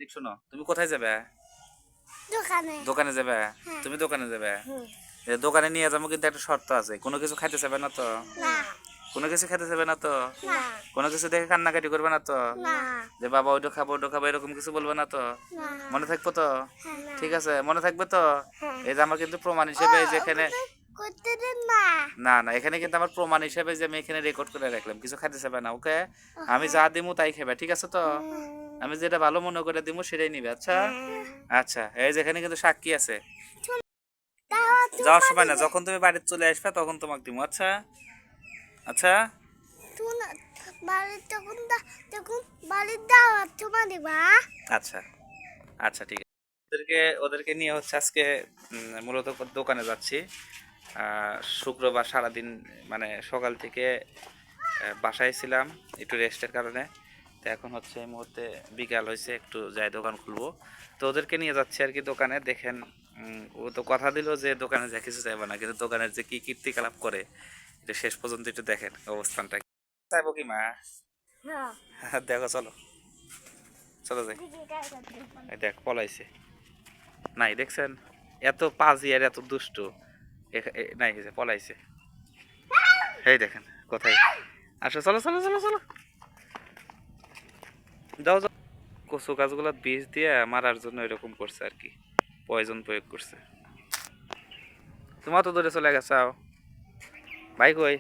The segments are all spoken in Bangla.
দেখ শোনো, তুমি কোথায় যাবে? দোকানে যাবে? তুমি দোকানে যাবে? দোকানে নিয়ে যাবো, কিন্তু একটা শর্ত আছে। কোনো কিছু খাইতে চাবে না তো? কোনো কিছু খেতে চাবে না তো? কোনো কিছু দেখে কান্নাকাটি করবে না তো? যে বাবা ওইটা খাবো ওইটা খাবো এরকম কিছু বলবে না তো? মনে থাকবো তো? ঠিক আছে, মনে থাকবে তো? এই যে আমার কিন্তু প্রমাণ হিসেবে যেখানে না না এখানে কিন্তু আমার প্রমাণ হিসেবে যে আমি এখানে রেকর্ড করে রাখলাম, কিছু খাইতে চাবে না। ওকে, আমি যা দিমু তাই খাবে, ঠিক আছে তো? আমি যেটা ভালো মনে করে দিমু সেটাই নিবে। আচ্ছা আচ্ছা, এই যেখানে কিন্তু সাক্ষী আছে। যাওয়ার সময় না, যখন তুমি বাড়িতে চলে আসবে তখন তোমাকে দিমু। আচ্ছা আচ্ছা আচ্ছা আচ্ছা, ঠিক আছে। ওদেরকে নিয়ে হচ্ছে আজকে মূলত দোকানে যাচ্ছি। শুক্রবার সারাদিন মানে সকাল থেকে বাসায় ছিলাম একটু রেস্টের কারণে। তো এখন হচ্ছে এই মুহূর্তে বিকাল হয়েছে, একটু যাই দোকান খুলবো। তো ওদেরকে নিয়ে যাচ্ছি আর কি দোকানে। দেখেন ও তো কথা দিল যে দোকানে যা কিছু চাইবে না, কিন্তু দোকানের যে কি কীর্তিকলাপ করে এটা শেষ পর্যন্ত একটু দেখেন অবস্থানটা। চাইবো কি মা? দেখো, চলো চলো যাই। দেখ পলাইছে, নাই দেখছেন? এত পাজি আর এত দুষ্টু নাই, পলাইছে। এই দেখেন কোথায়। আসো, চলো চলো চলো চলো, যাও যাও। কচু গাছগুলো বীজ দিয়ে মারার জন্য এরকম করছে আর কি, পয়জন প্রয়োগ করছে। তোমার তো দূরে চলে গেছাও ভাই, কই?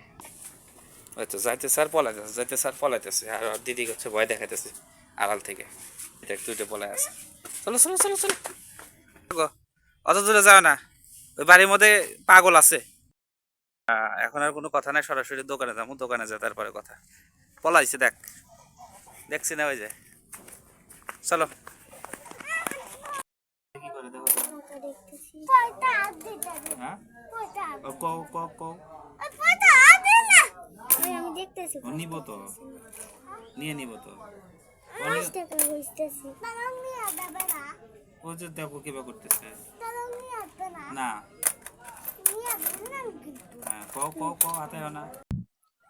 ওই তো যাইতেছে আর পলাইতেছে, যাইতেছে আর পলাইতেছে। আর দিদি হচ্ছে ভয় দেখাইতেছে আড়াল থেকে। দেখ দুইটা পলাই আছে। চলো চলো চলো চলো, অত দূরে যাও না, ওই বাড়ির মধ্যে পাগল আছে। এখন আর কোনো কথা নাই, সরাসরি দোকানে যাবো। দোকানে যা তারপরে কথা। পলাইছে দেখ, দেখছি না ওই যে। চলো। কি করে দেখো হ্যাঁ, নিব তো, নিয়ে নিব তো। ও যে দেখো কিবা করতেছে না।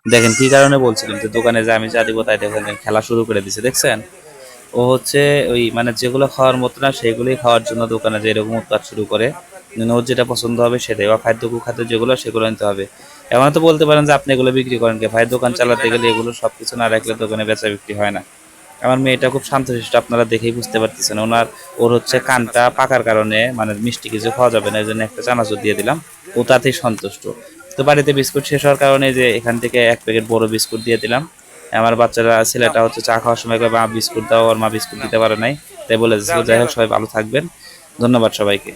দেখেন কি কারণে বলছিলাম যে দোকানে যে আমি যা দিব তাই দেখেন খেলা শুরু করে দিছে, দেখছেন? ও হচ্ছে ওই মানে যেগুলো খাওয়ার মতো না সেগুলোই খাওয়ার জন্য দোকানে যে এরকম উৎপাত শুরু করে। ওর যেটা পছন্দ হবে সেটাই, বা খাদ্য কুখাদ্য যেগুলো সেগুলো নিতে হবে। এমন তো বলতে পারেন যে আপনি এগুলো বিক্রি করেন কে ভাই? দোকান চালাতে গেলে এগুলো সবকিছু না রাখলে দোকানে বেচা বিক্রি হয় না। আমার মেয়েটা খুব শান্তশিষ্ট, আপনারা দেখেই বুঝতে পারতেছেন। ওর হচ্ছে কানটা পাকার কারণে মানে মিষ্টি কিছু খাওয়া যাবে না, এই জন্য একটা চানাচুর দিয়ে দিলাম। ও তাতেই সন্তুষ্ট। তো বাড়িতে বিস্কুট শেষ হওয়ার কারণে যে এখান থেকে এক প্যাকেট বড় বিস্কুট দিয়ে দিলাম। আমার বাচ্চারা, ছেলেটা হচ্ছে চা খাওয়ার সময় মা বিস্কুট দাও, ওর মা বিস্কুট দিতে পারে নাই, তাই বলে। যাই হোক, সবাই ভালো থাকবেন, ধন্যবাদ সবাইকে।